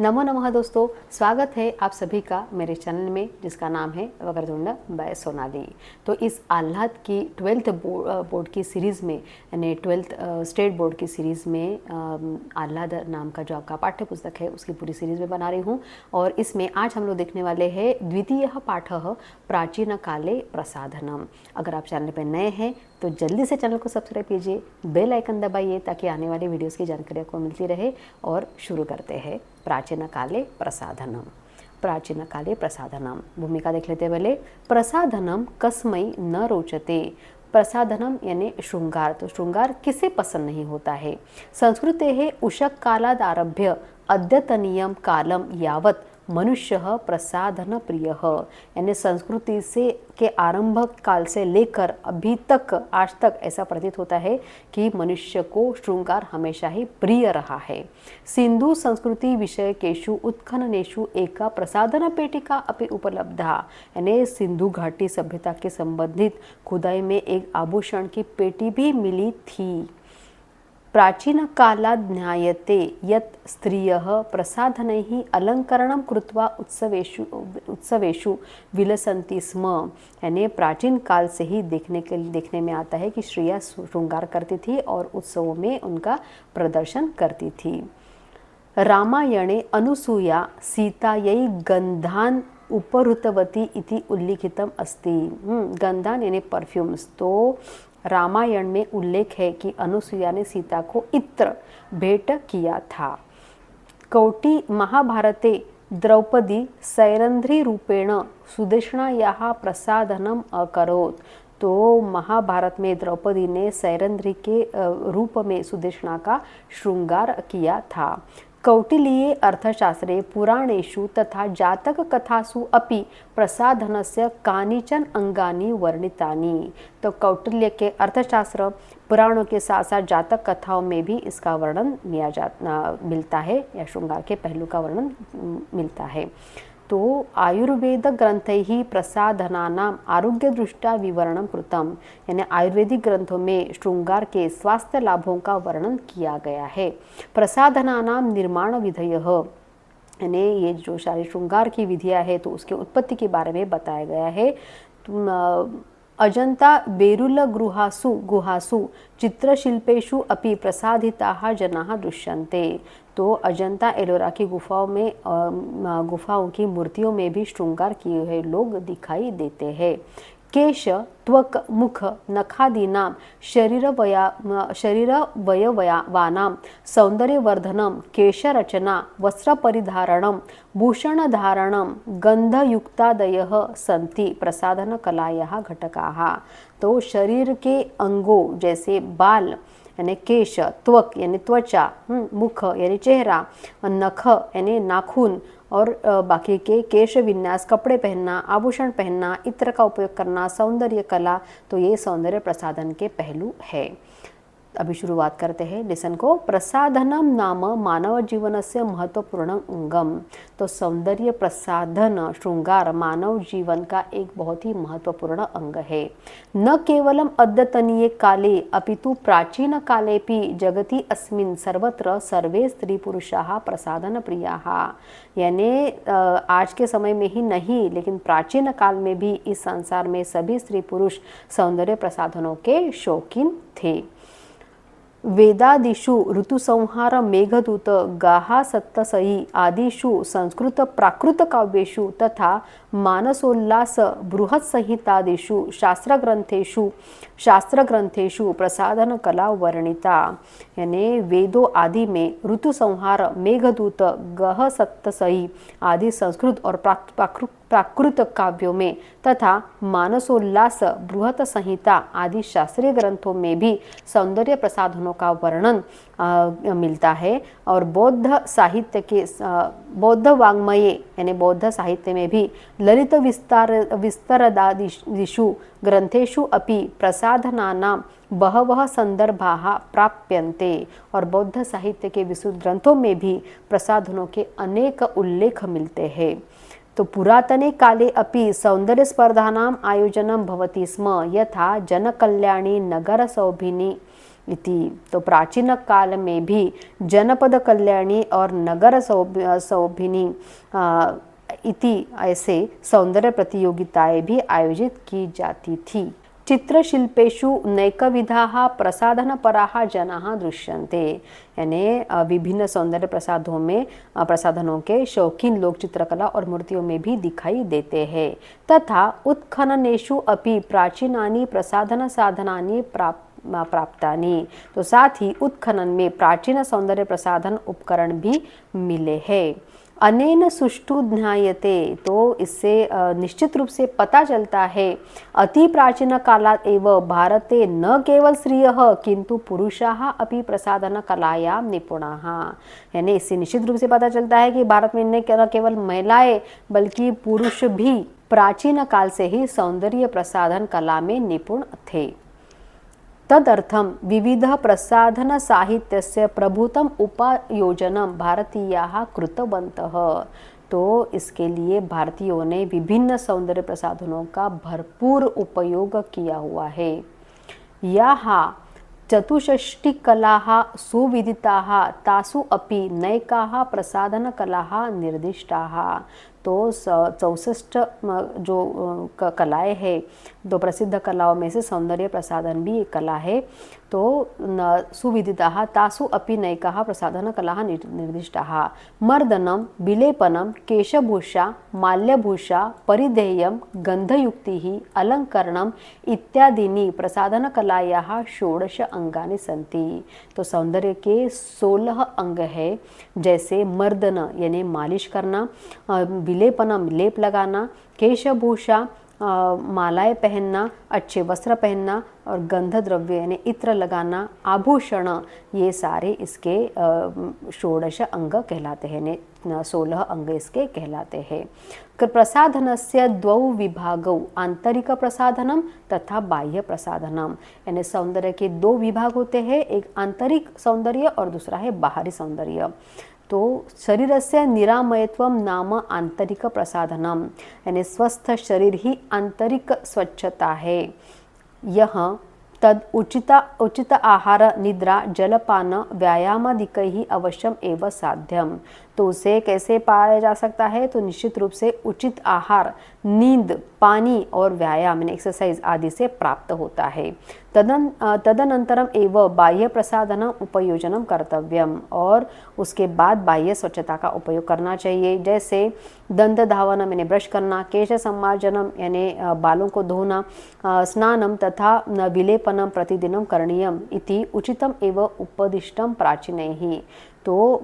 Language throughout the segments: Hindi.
नमो नमः दोस्तों, स्वागत है आप सभी का मेरे चैनल में जिसका नाम है वक्रतुंड बाय सोनाली। तो इस आह्लाद की 12th बोर्ड की सीरीज़ में यानी 12th स्टेट बोर्ड की सीरीज़ में आह्लाद नाम का जो आपका पाठ्य पुस्तक है उसकी पूरी सीरीज़ में बना रही हूँ। और इसमें आज हम लोग देखने वाले हैं द्वितीय पाठः प्राचीन काले प्रसाधनम। अगर आप चैनल पर नए हैं तो जल्दी से चैनल को सब्सक्राइब कीजिए, बेल आइकन दबाइए ताकि आने वाली वीडियोस की जानकारी आपको मिलती रहे। और शुरू करते हैं प्राचीन काले प्रसाधनम। प्राचीन काले प्रसाधनम भूमिका देख लेते पहले। प्रसाधनम कस्मै न रोचते। प्रसाधनम यानी श्रृंगार, तो श्रृंगार किसे पसंद नहीं होता है। संस्कृतेः उषः कालादारभ्य अद्यतनीयं कालम यावत् मनुष्य प्रसाधन प्रिय, यानी संस्कृति से के आरंभ काल से लेकर अभी तक आज तक ऐसा प्रतीत होता है कि मनुष्य को श्रृंगार हमेशा ही प्रिय रहा है। सिंधु संस्कृति विषयकेषु उत्खननेषु एका प्रसाधन पेटिका अपि उपलब्धा, यानी सिंधु घाटी सभ्यता के संबंधित खुदाई में एक आभूषण की पेटी भी मिली थी। प्राचीन कालात् ज्ञायते यत् स्त्रियः प्रसाधनैः अलङ्करणं कृत्वा उत्सवेषु विलसन्ति स्म, यानी प्राचीन काल से ही देखने में आता है कि स्त्रियां श्रृंगार करती थी और उत्सवों में उनका प्रदर्शन करती थी। रामायणे अनुसूया सीतायै गन्धान् उपहृतवती इति उल्लिखितम् अस्ति। गन्धान यानी परफ्यूम्स। तो रामायण में उल्लेख है कि अनुसुईया ने सीता को इत्र भेंट किया था। कौटी महाभारते द्रौपदी सैरंध्री रूपेण सुदेशनायाः प्रसाधनम अकरोत्। तो महाभारत में द्रौपदी ने सैरंध्री के रूप में सुदेशना का श्रृंगार किया था। कौटिल्ये अर्थशास्त्रे पुराणेषु तथा जातक कथासु अपि प्रसाधनस्य कानिचन अंगानि वर्णितानि। तो कौटिल्य के अर्थशास्त्र पुराणों के साथ साथ जातक कथाओं में भी इसका वर्णन मिलता है या श्रृंगार के पहलू का वर्णन मिलता है। तो आयुर्वेद ग्रंथैः प्रसाधनानाम् आरोग्यदृष्ट्या विवरणं कृतम्, यानी आयुर्वेदिक ग्रंथों में श्रृंगार के स्वास्थ्य लाभों का वर्णन किया गया है। प्रसाधनानां निर्माण विधयः, यानी ये जो सारे श्रृंगार की विधियां है तो उसके उत्पत्ति के बारे में बताया गया है। अजंता बेरुल गुहासु चित्रशिल्पेषु अपि प्रसादिताः जनाः दृश्यन्ते। तो अजंता एलोरा की गुफाओं की मूर्तियों में भी श्रृंगार किए हुए लोग दिखाई देते हैं। केश त्वक मुख नखादीनां शरीरवयवानां सौंदर्यवर्धनं केशरचना वस्त्रपरिधारणं भूषणधारणं गंधयुक्तादयः सन्ति प्रसाधनकलायाः घटकाः। तो शरीर के अंगों जैसे बाल यानी केश, त्वक यानी त्वचा, मुख यानी चेहरा, नख यानी नाखून और बाकी के केश विन्यास, कपड़े पहनना, आभूषण पहनना, इत्र का उपयोग करना, सौंदर्य कला, तो ये सौंदर्य प्रसाधन के पहलू है। अभी शुरुआत करते हैं लेसन को। प्रसाधनम नाम मानव जीवनस्य महत्वपूर्ण अंगम। तो सौंदर्य प्रसाधन श्रृंगार मानव जीवन का एक बहुत ही महत्वपूर्ण अंग है। न केवलम अद्यतनीये काले अपितु प्राचीन कालेपि जगति अस्मिन् सर्वत्र सर्वे स्त्री पुरुषाः प्रसाधन प्रियाः, यानी आज के समय में ही नहीं लेकिन प्राचीन काल में भी इस संसार में सभी स्त्री पुरुष सौंदर्य प्रसाधनों के शौकीन थे। वेदादिषु ऋतुसंहार मेघदूत गाहा सत्तसई आदिषु संस्कृत प्राकृत काव्येषु तथा मानसोल्लास बृहत् संहितादिषु शास्त्रग्रंथेषु प्रसाधन कला वर्णिता, यानी वेदों आदि में ऋतुसंहार मेघदूत गह सत्तसई आदि संस्कृत और प्राकृत काव्यों में तथा मानसोल्लास बृहत् संहिता आदि शास्त्रीय ग्रंथों में भी सौंदर्य प्रसाधनों का वर्णन मिलता है। और बौद्ध वाङ्मये यानी बौद्ध साहित्य में भी ललित विस्तरदादिषु ग्रंथेषु अपि प्रसाधनानां बहवः संदर्भाः प्राप्यन्ते। और बौद्ध साहित्य के विस्तृत ग्रंथों में भी प्रसाधनों के अनेक उल्लेख मिलते हैं। तो पुरातने काले अपि सौंदर्यस्पर्धानाम् आयोजनं भवति स्म, यथा जनकल्याणी, नगरसौभिनी, इति। तो प्राचीन काल में भी जनपद कल्याणी और नगर सौभिनी इति ऐसे सौंदर्य प्रतियोगिताएं भी आयोजित की जाती थी। चित्रशिल्पेषु नैकविधाः प्रसाधनपराः जनाः दृश्यन्ते, यानी विभिन्न सौंदर्य प्रसाधनों के शौकीन लोग चित्रकला और मूर्तियों में भी दिखाई देते हैं। तथा उत्खननेषु अपि प्राचीनानि प्रसाधन साधनानि प्राप्तानि, तो साथ ही उत्खनन में प्राचीन सौंदर्य प्रसाधन उपकरण भी मिले हैं। अनेन सुष्ठु ज्ञायते, तो इससे निश्चित रूप से पता चलता है अति प्राचीन कालात् एव भारते न केवल स्त्रियः किंतु पुरुषाः अपि प्रसाधन कलायां निपुणाः, यानी इससे निश्चित रूप से पता चलता है कि भारत में न केवल महिलाएं बल्कि पुरुष भी प्राचीन काल से ही सौंदर्य प्रसाधन कला में निपुण थे। तदर्थं विविध प्रसाधन साहित्यस्य प्रभुतम उपयोजनम भारतीयाः कृतवन्तः, तो इसके लिए भारतीयों ने विभिन्न सौंदर्य प्रसाधनों का भरपूर उपयोग किया हुआ है। याः चतुष्षष्टिकलाः सुविदिताः तासु अपि नैकाः प्रसाधनकलाः निर्दिष्टाः, तो 64 जो कलाएं हैं, दो प्रसिद्ध कलाओं में से सौंदर्य प्रसाधन भी एक कला है। तो सुविदिताः तासु अपि नैकाः प्रसाधनकलाः निर्दिष्टाः। मर्दनं, विलेपनं, केशभूषा, माल्यभूषा, परिधेयं, गन्धयुक्तिः, अलङ्करणम् इत्यादीनि प्रसाधनकलायाः 16 अंगानि सन्ति। तो सौंदर्य के 16 अंग है, जैसे मर्दन यानी मालिश करना, विलेपनम लेप लगाना, केशभूषा मालाएं पहनना, अच्छे वस्त्र पहनना और गंध द्रव्य यानी इत्र लगाना, आभूषण, ये सारे इसके 16 अंग कहलाते हैं, 16 अंग इसके कहलाते हैं। प्रसाधनस्य द्वौ विभागौ आंतरिक प्रसाधनम तथा बाह्य प्रसाधनम, यानी सौंदर्य के 2 विभाग होते हैं, एक आंतरिक सौंदर्य और दूसरा है बाहरी सौंदर्य। तो शरीरस्य निरामयत्वम नाम आंतरिक प्रसाधनम, यानी स्वस्थ शरीर ही आंतरिक स्वच्छता है। यह तद उचित आहार, निद्रा, जलपान, व्यायामादिकैः अवश्यम एव साध्यम, तो उसे कैसे पाया जा सकता है? तो निश्चित रूप से उचित आहार, नींद, पानी और व्यायाम यानी एक्सरसाइज आदि से प्राप्त होता है। तदनंतरम एव बाह्य प्रसाधन उपयोजनम कर्तव्यम, और उसके बाद बाह्य स्वच्छता का उपयोग करना चाहिए, जैसे दंत धावनम यानी ब्रश करना, केश सम्मार्जनम यानी बालों को धोना, स्नानम तथा विलेपनम प्रतिदिनम करणीयम इति उचितम एव उपदिष्टम प्राचीनैः। तो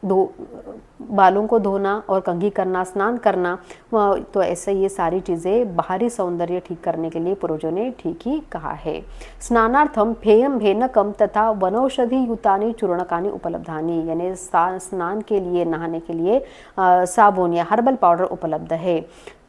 बालों को धोना और कंघी करना, स्नान करना, तो ऐसे ये सारी चीज़ें बाहरी सौंदर्य ठीक करने के लिए पूर्वजों ने ठीक ही कहा है। स्नानार्थम फेयम भेनकम तथा वनौषधि युतानि चूर्णकानि उपलब्धानि, यानी स्नान के लिए, नहाने के लिए साबुन या हर्बल पाउडर उपलब्ध है।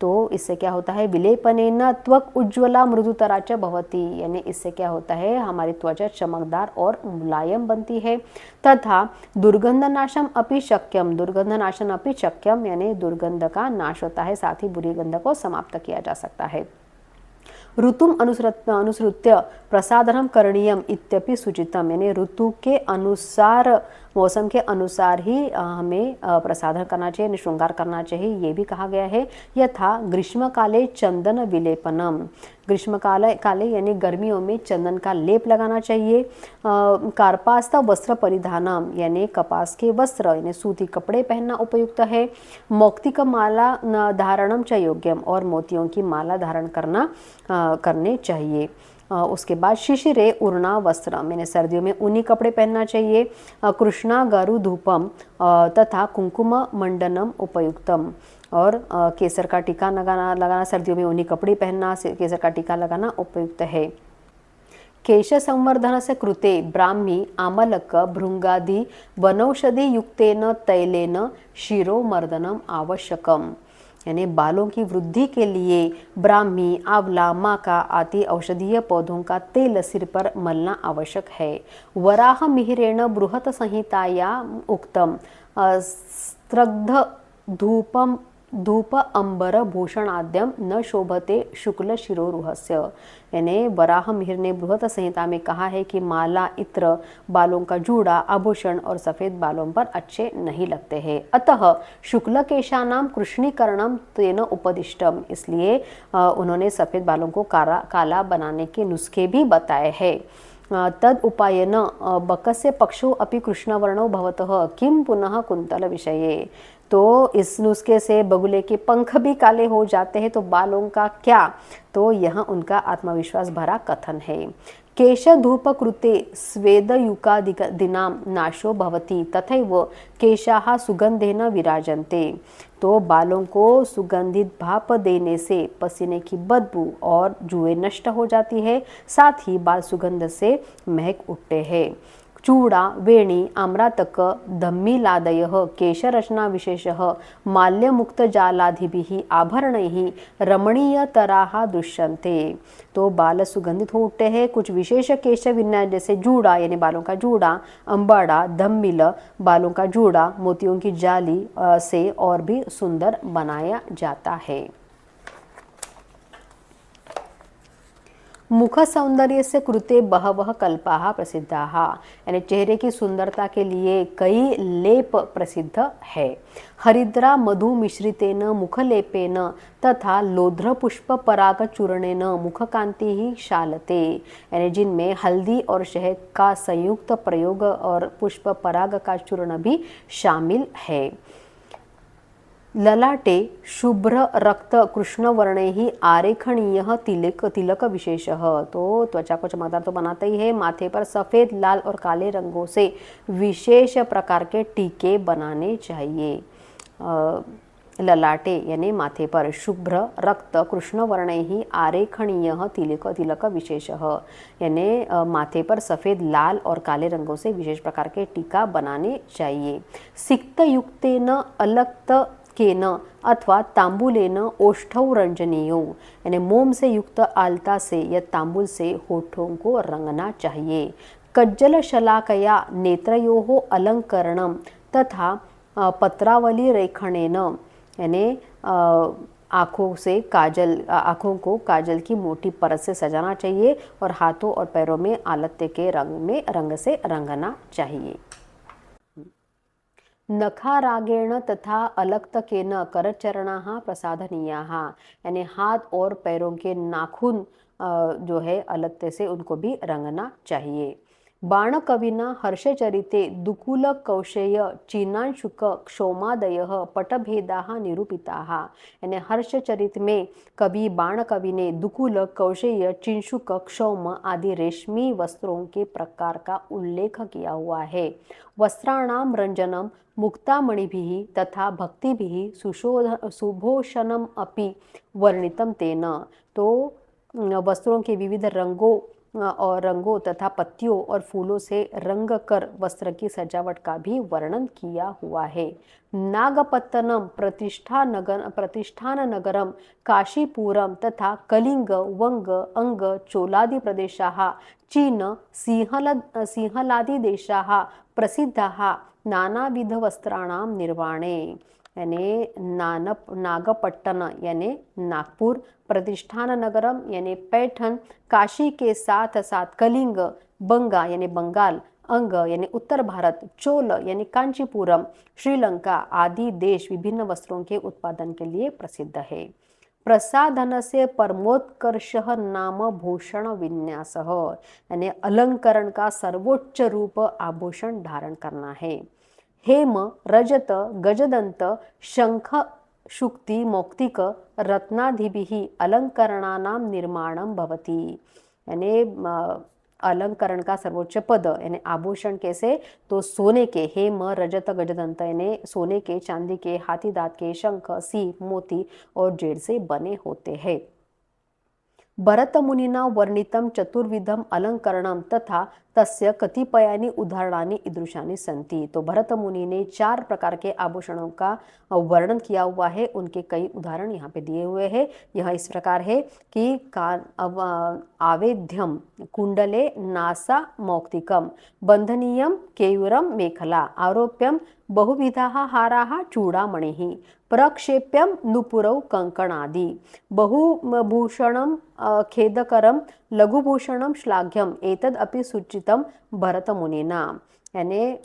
तो इससे क्या होता है? विलेपनेन त्वक उज्ज्वला मृदुतरा च भवति, यानी इससे क्या होता है? हमारी त्वचा चमकदार और मुलायम बनती है। तथा दुर्गंधनाशम अपि शक्यम, दुर्गंधनाशन अपि शक्यम, यानी दुर्गंध का नाश होता है, साथ ही बुरी गंध को समाप्त किया जा सकता है। ऋतुम अनुसृत्य प्रसाधनम करणीयम इत्यपि सूचितम, यानी ऋतु के अनुसार, मौसम के अनुसार ही हमें प्रसाधन करना चाहिए, श्रृंगार करना चाहिए, ये भी कहा गया है। यथा ग्रीष्म काले चंदन विलेपनम, ग्रीष्म काले यानी गर्मियों में चंदन का लेप लगाना चाहिए। कार्पास्त वस्त्र परिधानम, यानी कपास के वस्त्र यानी सूती कपड़े पहनना उपयुक्त है। मौक्तिक माला धारणम च योग्यम, और मोतियों की माला धारण करने चाहिए। उसके बाद शिशिरे उर्णा वस्त्र, मैंने सर्दियों में ऊनी कपड़े पहनना चाहिए। कृष्णा गारु धूपम तथा कुंकुम मंडनम उपयुक्तम, और केसर का टीका लगाना सर्दियों में ऊनी कपड़े पहनना, केसर का टीका लगाना उपयुक्त है। केश संवर्धन से कृते ब्राह्मी आमलक भृंगादि वनौषधि युक्तेन तैलेन शिरोमर्दनम आवश्यकम, यानी बालों की वृद्धि के लिए ब्राह्मी, आंवला, माका आदि औषधीय पौधों का तेल सिर पर मलना आवश्यक है। वराह मिहिरेण बृहत संहिताया उक्तम स्त्रग्ध धूपम धूप अंबर भूषणाद्यम न शोभते शुक्ल शिरोरुहस्य। यानी वराह मिहिर ने बृहत संहिता में कहा है कि माला, इत्र, बालों का जूड़ा, आभूषण और सफेद बालों पर अच्छे नहीं लगते हैं। अतः शुक्ल केशानाम कृष्णीकरणम तेन उपदिष्टम, इसलिए उन्होंने सफेद बालों को काला बनाने के नुस्खे भी बताए हैं। तद उपायन बकस्य पक्षो अपि कृष्णवर्णो भवतः किम पुनः कुंतल विषये। तो इस नुस्खे से बगुले के पंख भी काले हो जाते हैं तो बालों का क्या, तो यह उनका आत्मविश्वास भरा कथन है। केशधूप कृते स्वेदयुकादिनां नाशो भवति तथैव केशाः सुगंधेन विराजन्ते। तो बालों को सुगंधित भाप देने से पसीने की बदबू और जुएं नष्ट हो जाती है, साथ ही बाल सुगंध से महक उठते हैं। चूड़ा, वेणी, आम्रातक, धम्मीलादयः केशरचना विशेषः माल्यमुक्तजालादिभिः आभरणैः रमणीयतराः दृश्यन्ते। तो बाल सुगंधित हो उठते हैं। कुछ विशेष केश विन्यास जैसे जूड़ा यानी बालों का जूड़ा, अंबाड़ा, धम्मिल बालों का जूड़ा, मोतियों की जाली से और भी सुंदर बनाया जाता है। मुख सौंदर्य से कृते बहवः कल्पाः प्रसिद्धाः, यानी चेहरे की सुंदरता के लिए कई लेप प्रसिद्ध है। हरिद्रा मधु मिश्रितेन मुखलेपेन तथा लोध्र पुष्प पराग चूर्णेन मुखकांति ही शालते, यानी जिनमें हल्दी और शहद का संयुक्त प्रयोग और पुष्प पराग का चूर्ण भी शामिल है। ललाटे शुभ्र रक्त कृष्णवर्णे ही आरेखणीय तिलक विशेषः। तो त्वचा को चमकदार तो बनाता ही है, माथे पर सफ़ेद, लाल और काले रंगों से विशेष प्रकार के टीके बनाने चाहिए। ललाटे यानी माथे पर शुभ्र रक्त कृष्णवर्णे ही आरेखणीय तिलक विशेषः, यानी माथे पर सफ़ेद, लाल और काले रंगों से विशेष प्रकार के टीका बनाने चाहिए। सिक्तयुक्तेन अलक्त केन अथवा तांबुलेन ओष्ठौ रंजनीयो, यानी मोम से युक्त आलता से या तांबुल से होठों को रंगना चाहिए। कज्जल शलाकया नेत्रयोः अलंकरणम तथा पत्रावली रेखणेन, यानी आँखों को काजल की मोटी परत से सजाना चाहिए और हाथों और पैरों में आलत्य के रंग से रंगना चाहिए। नखारागेण तथा अलक्तकेन करचरणाः प्रसाधनीयाः, यानी हाथ और पैरों के नाखून जो है अलक्त्य से उनको भी रंगना चाहिए। बाणकविना हर्षचरिते दुकूल कौशेय चीनांशुक क्षौमादयः पटभेदाः निरूपिताः, यानी हर्षचरित में कवि बाणकवि ने दुकूल, कौशेय, चिंशुक, क्षौम आदि रेशमी वस्त्रों के प्रकार का उल्लेख किया हुआ है। वस्त्राणाम रंजनम मुक्तामणिभिः तथा भक्तिभिः सुभूषणम अपि वर्णितम तेन। तो वस्त्रों के विविध रंगों तथा पत्तियों और फूलों से रंग कर वस्त्र की सजावट का भी वर्णन किया हुआ है। नागपत्तनम प्रतिष्ठान नगरम काशीपुरम तथा कलिंग, वंग, अंग, चोलादि प्रदेशाः चीन, सिंहलादि देशाः प्रसिद्धाः नानाविध वस्त्राणां निर्माणे, यानी नागपट्टन यानी नागपुर, प्रतिष्ठान नगरम यानी पैठन, काशी के साथ साथ कलिंग, बंगा यानी बंगाल, अंग यानी उत्तर भारत, चोल यानी कांचीपुरम, श्रीलंका आदि देश विभिन्न वस्त्रों के उत्पादन के लिए प्रसिद्ध है। प्रसाधनस्य परमोत्कर्षः नाम भूषण विन्यासः, यानी अलंकरण का सर्वोच्च रूप आभूषण धारण करना है। हेम, रजत, गजदंत, शंख, शुक्ति, मौक्तिक, रत्नादिभिः अलंकरणानां निर्माणं भवति, यानी अलंकरण का सर्वोच्च पद यानी आभूषण कैसे, तो सोने के, हेम, रजत, गजदंत यानी सोने के, चांदी के, हाथी दांत के, शंख, सीप, मोती और जेड से बने होते हैं। भरत मुनिना वर्णितम चतुर्विधम अलंकरणम तथा तस्य कतिपयानि उदाहरणानि ईदृशानि सन्ति। तो भरत मुनि ने 4 प्रकार के आभूषणों का वर्णन किया हुआ है, उनके कई उदाहरण यहाँ पे दिए हुए हैं। यह इस प्रकार है कि आवेद्यम कुंडले नासा मौक्तिकम बंधनीयम केयूरम मेखला आरोप्यम बहुविधाः हाराः चूड़ामणिः प्रक्षेप्यम नुपुरौ कंकणादि बहुभूषणं खेदकरं लघुभूषणं श्लाघ्यम एतद अपि सूचितम भरत मुनिना। यानी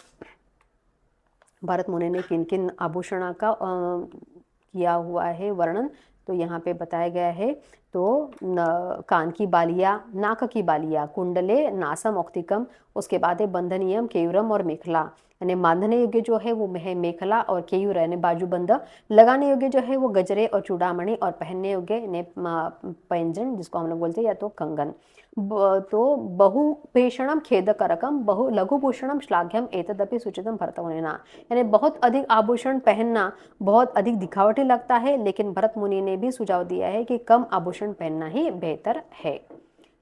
भरत मुनि ने किन किन आभूषणों का किया हुआ है वर्णन, तो यहाँ पे बताया गया है। तो कान की बालियाँ, नाक की बालियाँ, कुंडले नासा मौक्तिकम, उसके बाद है बंधनियम केयूरम और मेखला, यानी बांधने योग्य जो है वो है मेखला और केयूर यानी बाजूबंद, लगाने योग्य जो है वो गजरे और चूड़ामणि, और पहनने योग्य यानी पैंजन जिसको हम लोग बोलते हैं या तो कंगन। तो बहुभूषणम खेदकरकम बहु लघुभूषणम श्लाघ्यम एतदपि सूचितम भरत मुनिना, यानी बहुत अधिक आभूषण पहनना बहुत अधिक दिखावटी लगता है, लेकिन भरत मुनि ने भी सुझाव दिया है कि कम आभूषण पहनना ही बेहतर है।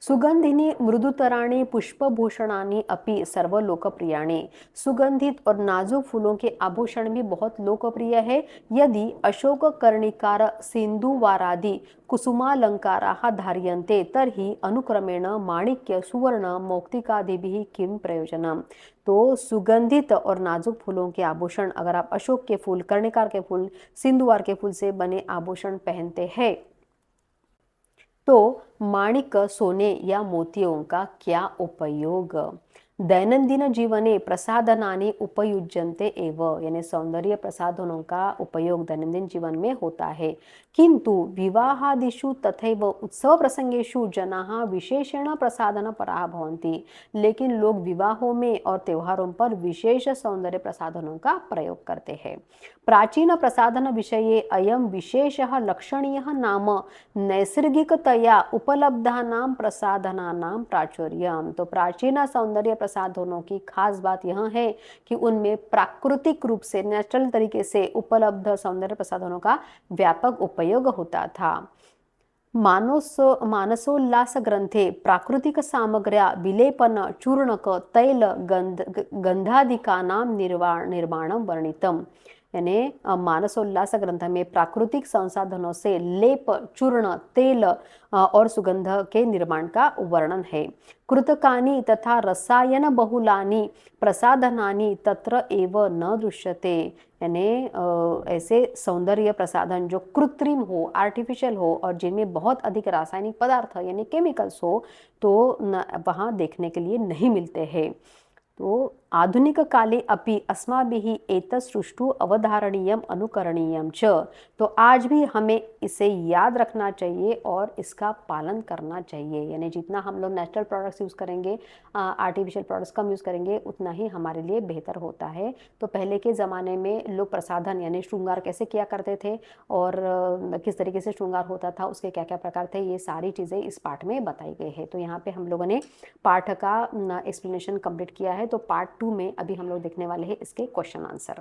सुगंधिनी मृदुतराणी पुष्पभूषणानि अपि सर्वलोकप्रियाणि, सुगंधित और नाजुक फूलों के आभूषण भी बहुत लोकप्रिय है। यदि अशोक कर्णिकार सिंधुवारादि कुसुमालंकाराः धार्यन्ते तर्हि अनुक्रमेण माणिक्य सुवर्ण मौक्तिकादिभिः किं प्रयोजनम। तो सुगंधित और नाजुक फूलों के आभूषण अगर आप अशोक के फूल, कर्णिकार के फूल, सिंधुवार के फूल से बने आभूषण पहनते हैं तो माणिक, सोने या मोतियों का क्या उपयोग। दैनंदिन जीवने प्रसाधनानि उपयुज्यन्ते एव, यानी सौंदर्य प्रसाधनों का उपयोग दैनंदिन जीवन में होता है, किंतु विवाहादिषु तथैव उत्सव प्रसंगेषु जनाः विशेषेण प्रसाधनपराः भवन्ति, लेकिन लोग विवाहों में और त्योहारों पर विशेष सौंदर्य प्रसाधनों का प्रयोग करते हैं। प्राचीन प्रसाधन विषये अयं विशेषः लक्षणीयः नाम नैसर्गिकतया उपलब्धानां प्रसाधनानां प्राचुर्यम्। तो प्राचीन सौंदर्य प्रसाधनों की खास बात यह है कि उनमें प्राकृतिक रूप से नेचुरल तरीके से उपलब्ध सौंदर्य प्रसाधनों का व्यापक उपयोग होता था। मानसोल्लास ग्रंथे प्राकृतिक सामग्र्या विलेपन चूर्णक तैल गंधादिकानां निर्माणं वर्णितम्, यानी मानसोल्लास ग्रंथ में प्राकृतिक संसाधनों से लेप, चूर्ण, तेल और सुगंध के निर्माण का वर्णन है। कृतकानि तथा रसायन बहुलानि प्रसाधनानि तत्र एव न दृश्यते, यानी ऐसे सौंदर्य प्रसाधन जो कृत्रिम हो, आर्टिफिशियल हो और जिनमें बहुत अधिक रासायनिक पदार्थ यानी केमिकल्स हो तो वहाँ देखने के लिए नहीं मिलते हैं। तो आधुनिक काले अपि अस्माभिः एतत् सुष्ठु अवधारणीयम अनुकरणीयम च, तो आज भी हमें इसे याद रखना चाहिए और इसका पालन करना चाहिए, यानी जितना हम लोग नेचुरल प्रोडक्ट्स यूज़ करेंगे, आर्टिफिशियल प्रोडक्ट्स कम यूज़ करेंगे, उतना ही हमारे लिए बेहतर होता है। तो पहले के ज़माने में लोग प्रसाधन यानी श्रृंगार कैसे किया करते थे और किस तरीके से श्रृंगार होता था, उसके क्या क्या प्रकार थे, ये सारी चीज़ें इस पाठ में बताई गई है। तो यहाँ पे हम लोगों ने पाठ का एक्सप्लेनेशन कंप्लीट किया है। तो पार्ट 2 में अभी हम लोग देखने वाले हैं इसके क्वेश्चन आंसर।